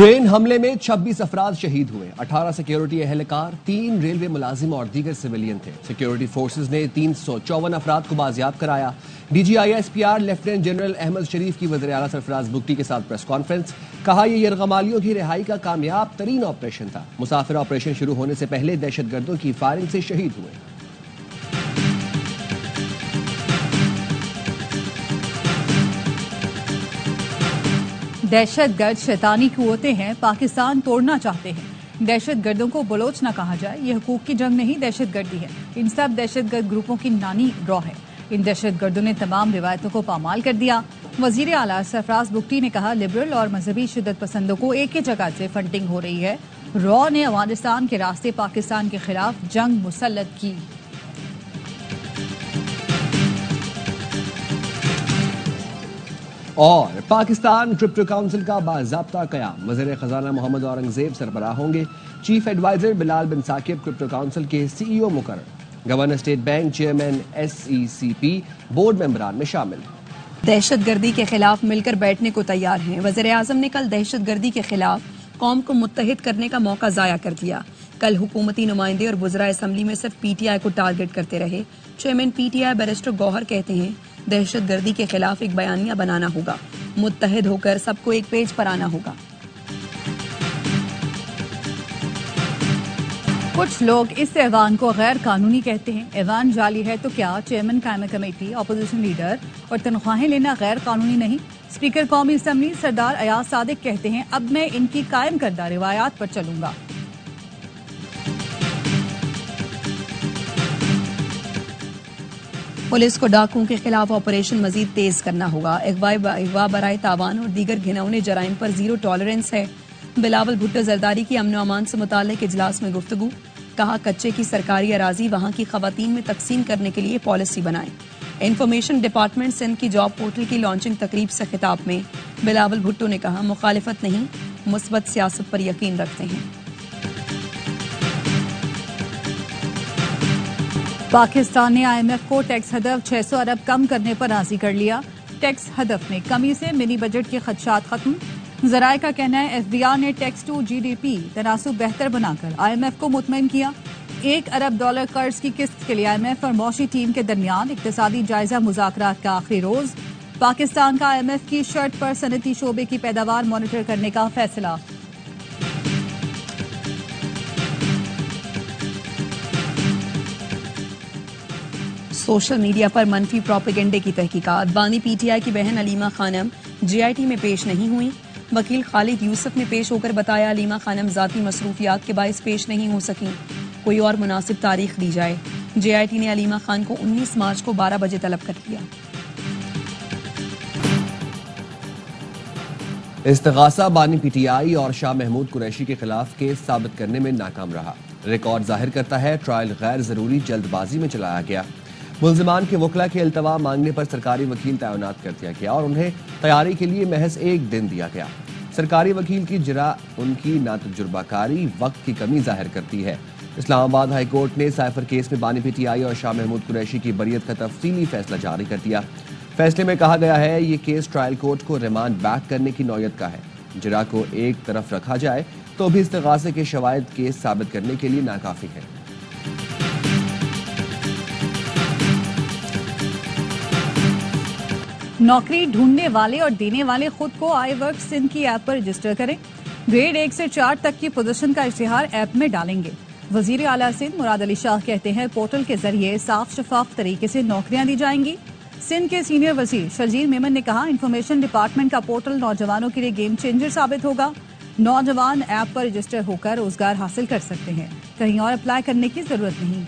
Train حملے میں 26 افراد شہید ہوئے، 18 سیکیورٹی اہلکار، 3 ریلوے ملازم اور دیگر سویلین تھے۔ سیکیورٹی فورسز نے 354 افراد کو بازیاب کرایا۔ D G I S P R lieutenant general Ahmed Sharif کی وزیر اعلیٰ سرفراز بگٹی کے ساتھ پریس کانفرنس، کہا یہ یرغمالیوں کی رہائی کا کامیاب ترین آپریشن تھا۔ مسافر آپریشن شروع ہونے سے پہلے دہشت گردوں کی فائرنگ سے شہید ہوئے۔ دہشت گرد شیطانی قوتیں ہیں، پاکستان توڑنا چاہتے ہیں۔ دہشت گردوں کو بلوچ نہ کہا جائے، یہ حقوق کی جنگ نہیں، دہشت گردی ہے۔ ان سب دہشت گرد گروپوں کی نانی ڈرا ہے۔ ان دہشت گردوں نے تمام روایتوں کو پامال کر دیا۔ وزیر اعلیٰ سرفراز بگٹی نے کہا لبرل اور مذہبی شدت پسندوں کو ایک ہی جگہ سے فنڈنگ ہو رہی ہے۔ را نے افغانستان کے راستے پاکستان کے خلاف جنگ مسلط کی۔ اور پاکستان کرپٹو کونسل کا باضابطہ قیام، وزیر خزانہ محمد اورنگزیب سربراہ ہوں گے۔ Chief adviser Bilal bin Saqib crypto council کے سی ای او مقرر۔ Governor state bank chairman S E C P board ممبران میں شامل۔ دہشت گردی کے خلاف مل کر بیٹھنے کو تیار ہیں۔ وزیر اعظم نے کل دہشت گردی کے خلاف قوم کو متحد کرنے کا موقع ضائع کر دیا۔ کل حکومتی نمائندے اور وزراء اسمبلی میں صرف پی ٹی آئی کو ٹارگٹ کرتے رہے۔ Chairman P T I barrister Gohar کہتے ہیں دہشت گردی کے خلاف ایک بیانیہ بنانا ہوگا، متحد ہو کر سب کو ایک پیج پر آنا ہوگا۔ کچھ لوگ اس ایوان کو غیر قانونی کہتے ہیں۔ ایوان جعلی ہے تو کیا چیئرمین قائمہ کمیٹی، اپوزیشن لیڈر اور تنخواہیں لینا غیر قانونی نہیں؟ اسپیکر قومی اسمبلی سردار ایاز صادق کہتے ہیں اب میں ان کی قائم کردہ روایات پر چلوں گا۔ پولیس کو ڈاکوؤں کے خلاف آپریشن مزید تیز کرنا ہوگا۔ اغوا برائے تاوان اور دیگر گھناؤنے جرائم پر زیرو ٹالرنس ہے۔ بلاول بھٹو زرداری کی امن و امان سے متعلق اجلاس میں گفتگو، کہا کچے کی سرکاری اراضی وہاں کی خواتین میں تقسیم کرنے کے لیے پالیسی بنائیں۔ انفارمیشن ڈپارٹمنٹ سندھ کی جاب پورٹل کی لانچنگ تقریب سے خطاب میں بلاول بھٹو نے کہا مخالفت نہیں، مثبت سیاست پر یقین رکھتے ہیں۔ پاکستان نے آئی ایم ایف کو ٹیکس ہدف 600 ارب کم کرنے پر راضی کر لیا۔ ٹیکس ہدف میں کمی سے منی بجٹ کے خدشات ختم۔ ذرائع کا کہنا ہے ایف بی آر نے tax to G D P تناسب بہتر بنا کر آئی ایم ایف کو مطمئن کیا۔ $1 ارب قرض کی قسط کے لیے آئی ایم ایف اور معاشی ٹیم کے درمیان اقتصادی جائزہ مذاکرات کا آخری روز۔ پاکستان کا آئی ایم ایف کی شرط پر صنعتی شعبے کی پیداوار مانیٹر کرنے کا فیصلہ۔ سوشل میڈیا پر منفی پروپیگنڈے کی تحقیقات، بانی پی ٹی آئی کی بہن علیمہ خانم جے آئی ٹی میں پیش نہیں ہوئی۔ وکیل خالد یوسف نے پیش ہو کر بتایا علیمہ خانم ذاتی مصروفیات کے باعث پیش نہیں ہو سکیں، کوئی اور مناسب تاریخ دی جائے۔ جے آئی ٹی نے علیمہ خان کو 19 مارچ کو 12 بجے طلب کر لیا۔ استغاثہ بانی پی ٹی آئی اور شاہ محمود قریشی کے خلاف کیس ثابت کرنے میں ناکام رہا۔ ریکارڈ ظاہر کرتا ہے ٹرائل غیر ضروری جلد بازی میں چلایا گیا۔ ملزمان کے وکلا کے التوا مانگنے پر سرکاری وکیل تعینات کر دیا گیا اور انہیں تیاری کے لیے محض 1 دن دیا گیا۔ سرکاری وکیل کی جرح ان کی ناتجربہ کاری، وقت کی کمی ظاہر کرتی ہے۔ اسلام آباد ہائی کورٹ نے سائفر کیس میں بانی پی ٹی آئی اور شاہ محمود قریشی کی بریت کا تفصیلی فیصلہ جاری کر دیا۔ فیصلے میں کہا گیا ہے یہ کیس ٹرائل کورٹ کو ریمانڈ بیک کرنے کی نوعیت کا ہے۔ جرح کو ایک طرف رکھا جائے تو بھی استغاثے کے شواہد کیس ثابت کرنے کے لیے ناکافی ہے۔ نوکری ڈھونڈنے والے اور دینے والے خود کو آئی ورک سندھ کی ایپ پر رجسٹر کریں۔ گریڈ 1 سے 4 تک کی پوزیشن کا اشتہار ایپ میں ڈالیں گے۔ وزیر اعلیٰ سندھ مراد علی شاہ کہتے ہیں پورٹل کے ذریعے صاف شفاف طریقے سے نوکریاں دی جائیں گی۔ سندھ کے سینئر وزیر شرجیل میمن نے کہا انفارمیشن ڈپارٹمنٹ کا پورٹل نوجوانوں کے لیے گیم چینجر ثابت ہوگا۔ نوجوان ایپ پر رجسٹر ہو کر روزگار حاصل کر سکتے ہیں، کہیں اور اپلائی کرنے کی ضرورت نہیں۔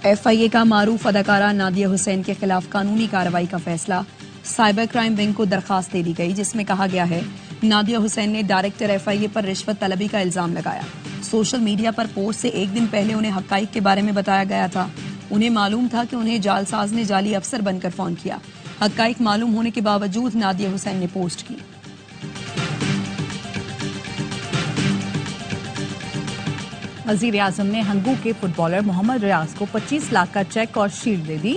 ایف آئی اے کا معروف اداکارہ نادیہ حسین کے خلاف قانونی کارروائی کا فیصلہ، سائبر کرائم ونگ کو درخواست دے دی گئی جس میں کہا گیا ہے نادیہ حسین نے ڈائریکٹر ایف آئی اے پر رشوت طلبی کا الزام لگایا۔ سوشل میڈیا پر پوسٹ سے 1 دن پہلے انہیں حقائق کے بارے میں بتایا گیا تھا۔ انہیں معلوم تھا کہ انہیں جعل ساز نے جعلی افسر بن کر فون کیا۔ حقائق معلوم ہونے کے باوجود نادیہ حسین نے پوسٹ کی۔ وزیر اعظم نے ہنگو کے فٹ بالر محمد ریاض کو 25 لاکھ کا چیک اور شیلڈ دے دی۔